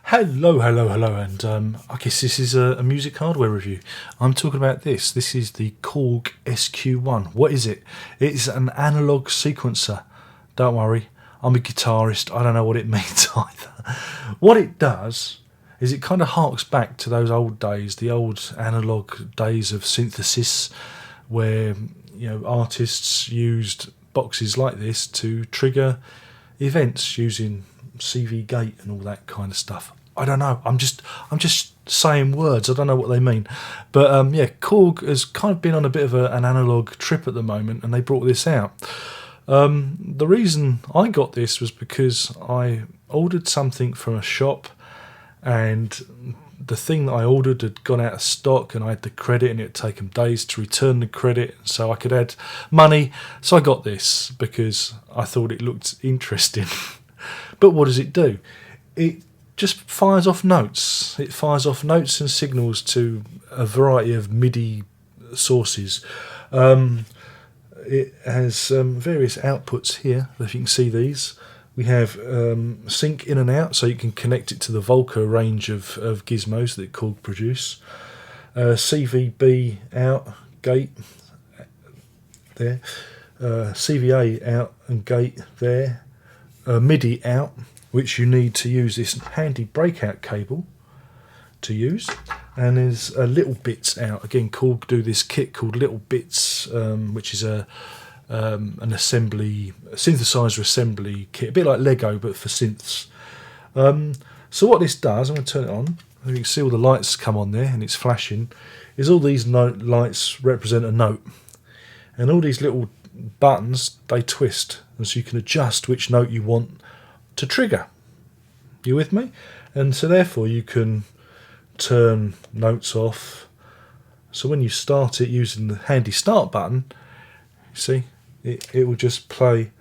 Hello, and I guess this is a music hardware review. I'm talking about this. This is the Korg SQ1. What is it? It's an analog sequencer. Don't worry, I'm a guitarist. I don't know what it means either. What it does is it kind of harks back to those old days, the old analog days of synthesis, where artists used boxes like this to trigger events using CV gate and all that kind of stuff. I don't know. I'm just saying words. I don't know what they mean, but Korg has kind of been on a bit of an analog trip at the moment, and they brought this out. The reason I got this was because I ordered something from a shop, and the thing that I ordered had gone out of stock, and I had the credit, and it had taken days to return the credit, so I could add money. So I got this because I thought it looked interesting. But what does it do? It just fires off notes. It fires off notes and signals to a variety of MIDI sources. It has various outputs here. If you can see these, we have sync in and out, so you can connect it to the Volca range of gizmos that Korg produce. CVB out, gate there. CVA out and gate there. MIDI out, which you need to use this handy breakout cable to use, and there's little bits out. Again, Korg do this kit called Little Bits, which is an synthesizer assembly kit, a bit like Lego but for synths. So what this does, I'm going to turn it on. You can see all the lights come on there, and it's flashing. Is all these lights represent a note, and all these little buttons, they twist, and so you can adjust which note you want to trigger. You with me? And so therefore you can turn notes off. So when you start it using the handy start button, you see it will just play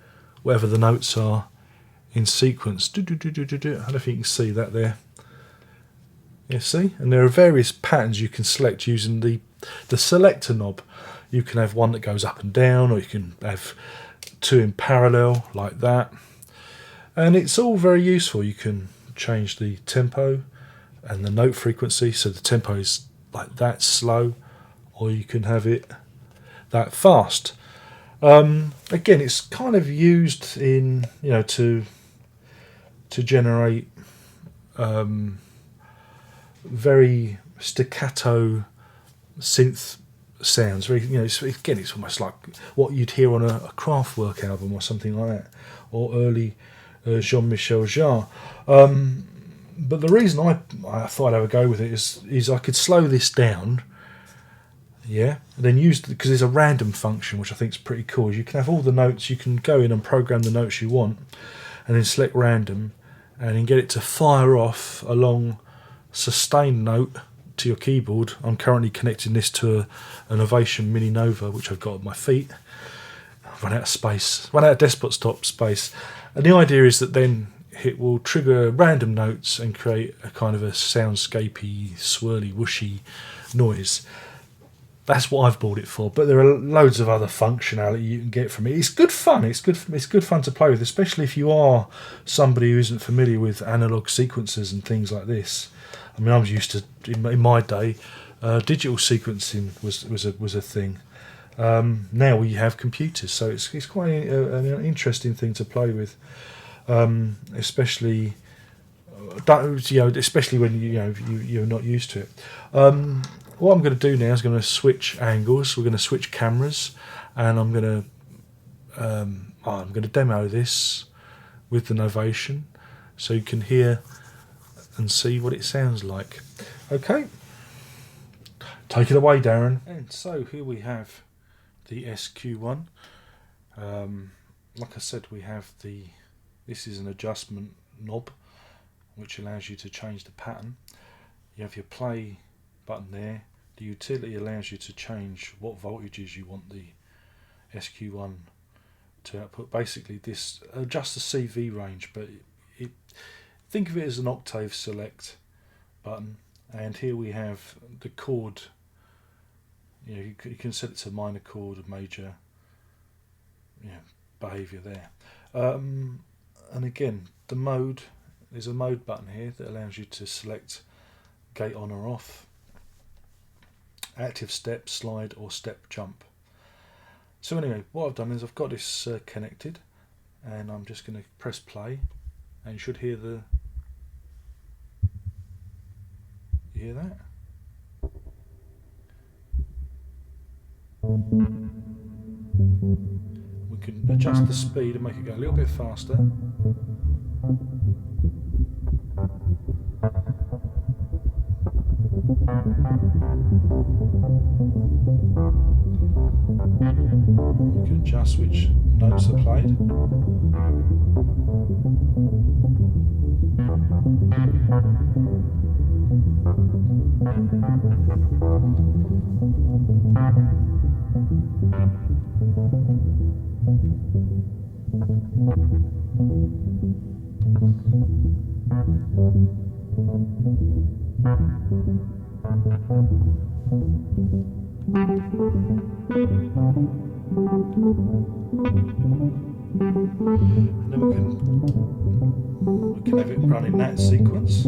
whatever the notes are in sequence. I don't know if you can see that there. You see? And there are various patterns you can select using the selector knob. You can have one that goes up and down, or you can have two in parallel like that. And it's all very useful. You can change the tempo and the note frequency, so the tempo is like that slow, or you can have it that fast. Again, it's kind of used in to generate very staccato synth sounds. Very, it's almost like what you'd hear on a Kraftwerk album or something like that, or early Jean-Michel Jarre. But the reason I thought I would go with it is I could slow this down, and then use, because there's a random function which I think is pretty cool. You can have all the notes. You can go in and program the notes you want, and then select random, and then get it to fire off along sustained note to your keyboard. I'm currently connecting this to an Ovation Mini Nova, which I've got at my feet. I've run out of desktop space, and the idea is that then it will trigger random notes and create a kind of a soundscapey, swirly, whooshy noise. That's what I've bought it for, but there are loads of other functionality you can get from it. It's good fun. It's good fun to play with, especially if you are somebody who isn't familiar with analog sequencers and things like this. I mean, I was used to, in my day, digital sequencing was a thing. Now we have computers, so it's quite an interesting thing to play with, especially when you're not used to it. What I'm going to do now is going to switch angles. We're going to switch cameras, and I'm going to demo this with the Novation, so you can hear and see what it sounds like. Okay, take it away, Darren. And so here we have the SQ1. Like I said, we have this is an adjustment knob which allows you to change the pattern. You have your play button there. The utility allows you to change what voltages you want the SQ1 to output. Basically, this adjusts the CV range, but think of it as an octave select button. And here we have the chord. You can set it to minor chord, major, behaviour there. And again, the mode there's a mode button here that allows you to select gate on or off, active step, slide or step jump. So anyway, what I've done is I've got this connected, and I'm just going to press play, and you should hear the, you hear that? We can adjust the speed and make it go a little bit faster. We can adjust which notes are played. And then we can have it run in that sequence.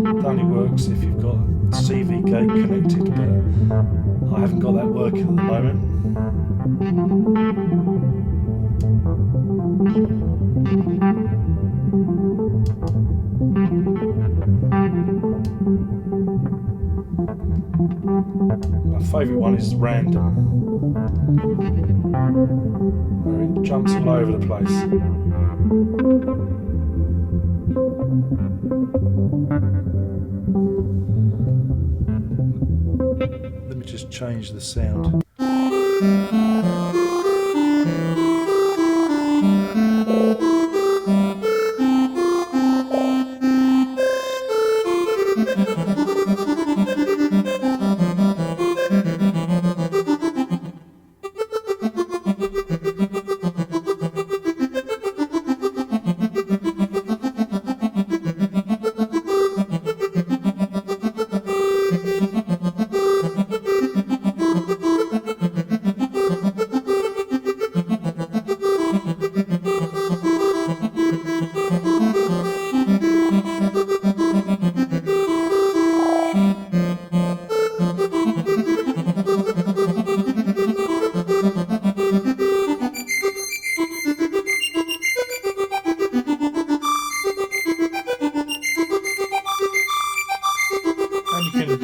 It only works if you've got CV gate connected, but I haven't got that working at the moment. My favourite one is random, where it jumps all over the place. Let me just change the sound.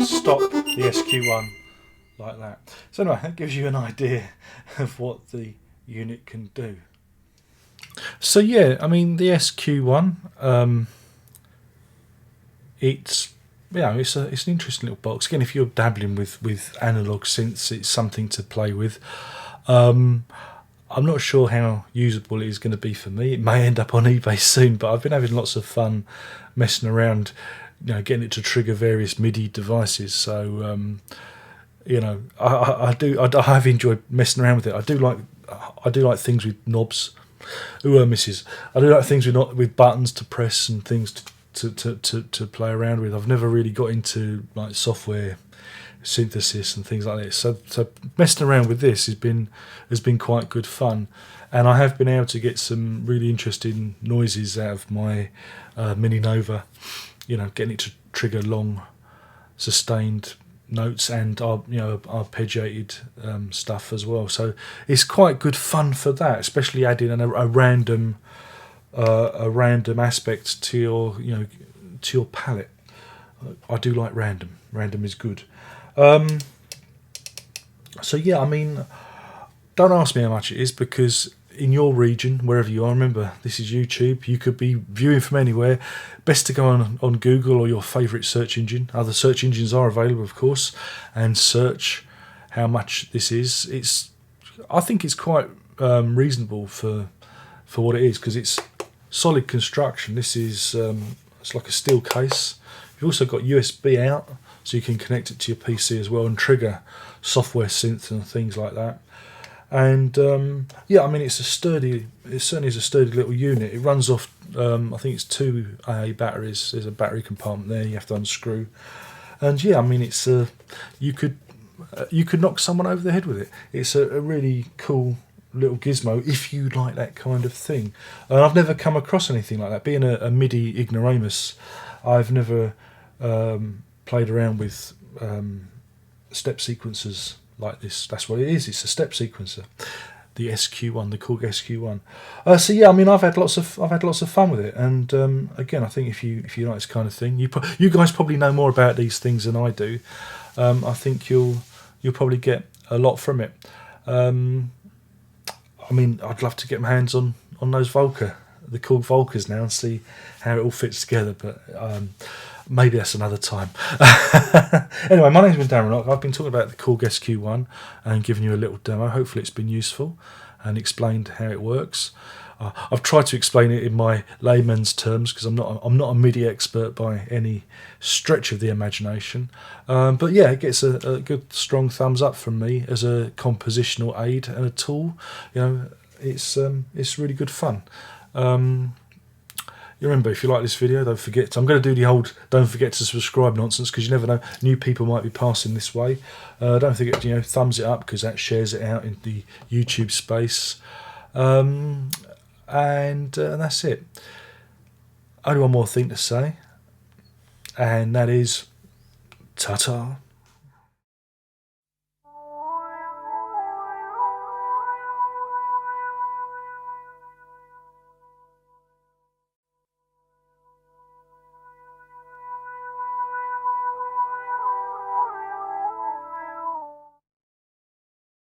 Stop the SQ1 like that. So anyway, that gives you an idea of what the unit can do. So yeah, I mean the SQ1, it's it's an interesting little box. Again, if you're dabbling with analog synths, it's something to play with. I'm not sure how usable it is going to be for me. It may end up on eBay soon, but I've been having lots of fun messing around, getting it to trigger various MIDI devices. So I have enjoyed messing around with it. I do like things with knobs. Misses. I do like things with buttons to press and things to play around with. I've never really got into like software synthesis and things like this. So messing around with this has been quite good fun, and I have been able to get some really interesting noises out of my Mini Nova. Getting it to trigger long, sustained notes and arpeggiated stuff as well. So it's quite good fun for that, especially adding a random aspect to your palette. I do like random. Random is good. So yeah, I mean, don't ask me how much it is, because in your region, wherever you are, remember this is YouTube, you could be viewing from anywhere. Best to go on Google or your favourite search engine. Other search engines are available, of course, and search how much this is. I think it's quite reasonable for what it is, because it's solid construction. This is it's like a steel case. You've also got USB out, so you can connect it to your PC as well and trigger software synth and things like that. And yeah, I mean, it's certainly is a sturdy little unit. It runs off, I think it's 2 AA batteries. There's a battery compartment there you have to unscrew. And yeah, I mean, it's you could knock someone over the head with it. It's a really cool little gizmo if you like that kind of thing. And I've never come across anything like that. Being a MIDI ignoramus, I've never played around with step sequencers like this. That's what it is. It's a step sequencer, the SQ1, the Korg SQ1. So yeah, I mean, I've had lots of fun with it. And again, I think if you like this kind of thing, you guys probably know more about these things than I do. I think you'll probably get a lot from it. I mean, I'd love to get my hands on those Volca, the Korg Volcas now, and see how it all fits together. But maybe that's another time. Anyway, my name's been Darren. I've been talking about the Korg SQ1 and giving you a little demo. Hopefully it's been useful and explained how it works. I've tried to explain it in my layman's terms because I'm not a MIDI expert by any stretch of the imagination. But yeah, it gets a good strong thumbs up from me as a compositional aid and a tool. You know, it's really good fun. You remember, if you like this video, don't forget. I'm going to do the old "don't forget to subscribe" nonsense because you never know, new people might be passing this way. Don't forget to thumbs it up because that shares it out in the YouTube space. And that's it. Only one more thing to say, and that is ta-ta.